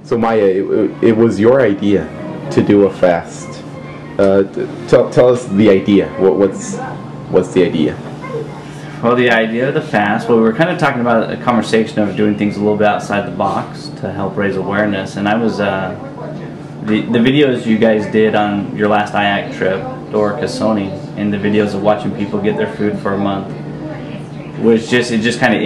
So Maya, it was your idea to do a fast. Tell us the idea. What's the idea? Well, the idea of the fast, well, we were kind of talking about a conversation of doing things a little bit outside the box to help raise awareness. And I was, the videos you guys did on your last IAC trip, or Casoni, and the videos of watching people get their food for a month, was just, it just kind of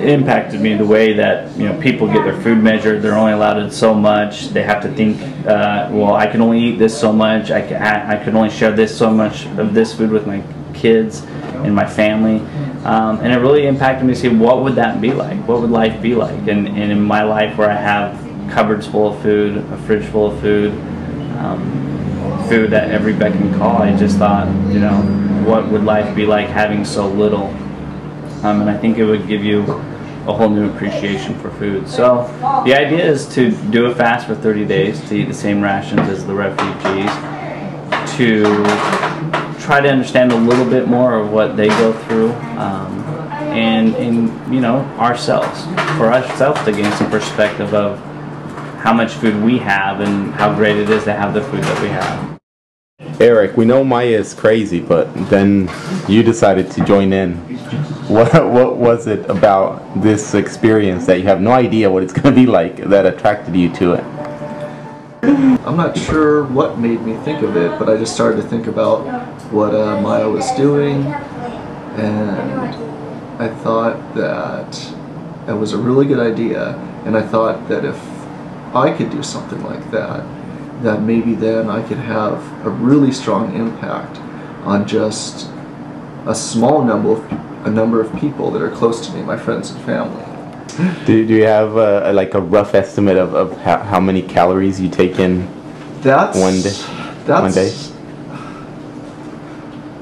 impacted me the way that, you know, people get their food measured. They're only allowed so much. They have to think, well, I can only eat this so much. I can only share this so much of this food with my kids and my family. And it really impacted me to see what would that be like? What would life be like? And in my life where I have cupboards full of food, a fridge full of food, food at every beck and call, I just thought, you know, what would life be like having so little? And I think it would give you a whole new appreciation for food. So the idea is to do a fast for 30 days, to eat the same rations as the refugees, to try to understand a little bit more of what they go through, and you know, ourselves, for ourselves to gain some perspective of how much food we have and how great it is to have the food that we have. Eric, we know Maya is crazy, but then you decided to join in. What was it about this experience that you have no idea what it's going to be like that attracted you to it? I'm not sure what made me think of it, but I just started to think about what Maya was doing, and I thought that it was a really good idea, and I thought that if I could do something like that, that maybe then I could have a really strong impact on just a small number of people that are close to me, my friends and family. Do you have like a rough estimate of how many calories you take in one day?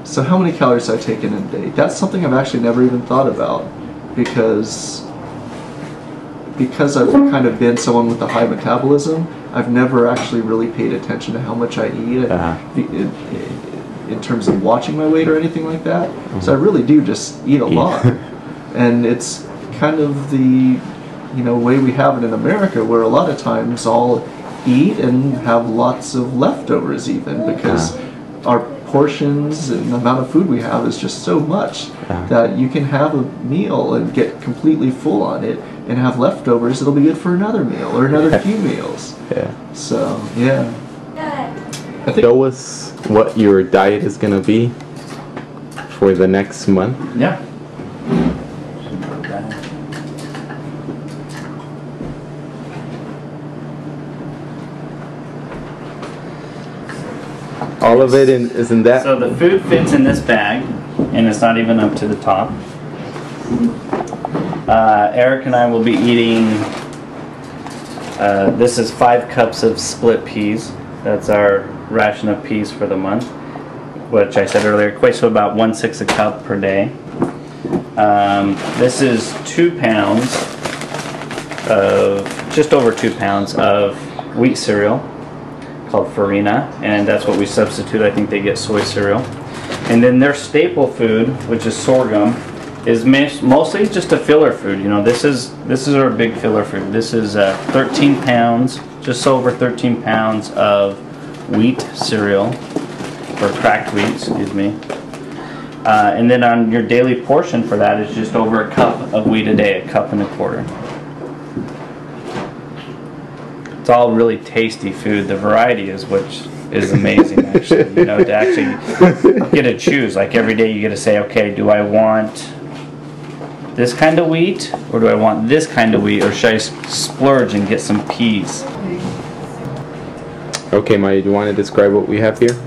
So how many calories I take in a day? That's something I've actually never even thought about, because I've kind of been someone with a high metabolism. I've never actually really paid attention to how much I eat in terms of watching my weight or anything like that. So I really do just eat a lot. And it's kind of the, you know, way we have it in America, where a lot of times I'll eat and have lots of leftovers even, because our portions and the amount of food we have is just so much that you can have a meal and get completely full on it and have leftovers that'll be good for another meal or another few meals. So yeah, I think. Show us what your diet is going to be for the next month. Yeah. All of it is in that? So the food fits in this bag, and it's not even up to the top. Eric and I will be eating, this is 5 cups of split peas. That's our ration of peas for the month, which I said earlier equates to about 1/6 a cup per day. This is 2 pounds of, just over 2 pounds of wheat cereal called farina, and that's what we substitute. I think they get soy cereal. And then their staple food, which is sorghum, is mostly just a filler food. You know, this is our big filler food. This is 13 pounds, just over 13 pounds of wheat cereal, or cracked wheat, excuse me. And then on your daily portion for that is just over a cup of wheat a day, 1.25 cups. It's all really tasty food. The variety is which is amazing, actually. You know, to actually get to choose. Like every day you get to say, okay, do I want this kind of wheat, or do I want this kind of wheat, or should I splurge and get some peas? Okay, Maya, do you want to describe what we have here?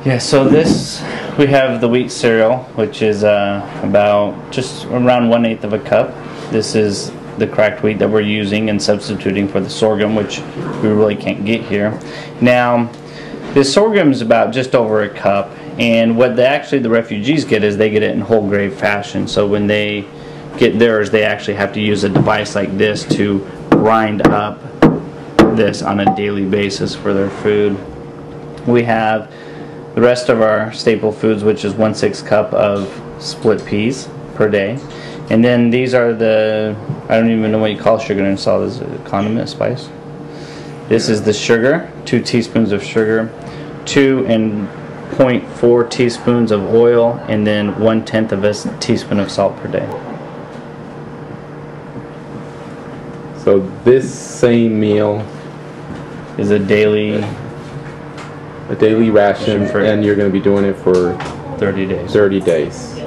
Yeah, so this, we have the wheat cereal, which is about just around 1/8 of a cup. This is the cracked wheat that we're using and substituting for the sorghum, which we really can't get here. Now, this sorghum is about just over a cup, and what actually the refugees get is they get it in whole grain fashion. So when they get theirs, they actually have to use a device like this to grind up this on a daily basis for their food. We have the rest of our staple foods, which is 1/6 cup of split peas per day. And then these are the, I don't even know what you call sugar and salt. Is it condiment, spice? This is the sugar, 2 teaspoons of sugar, 2.4 teaspoons of oil, and then 1/10 of a teaspoon of salt per day. So this same meal Is a daily ration, and you're going to be doing it for 30 days. 30 days.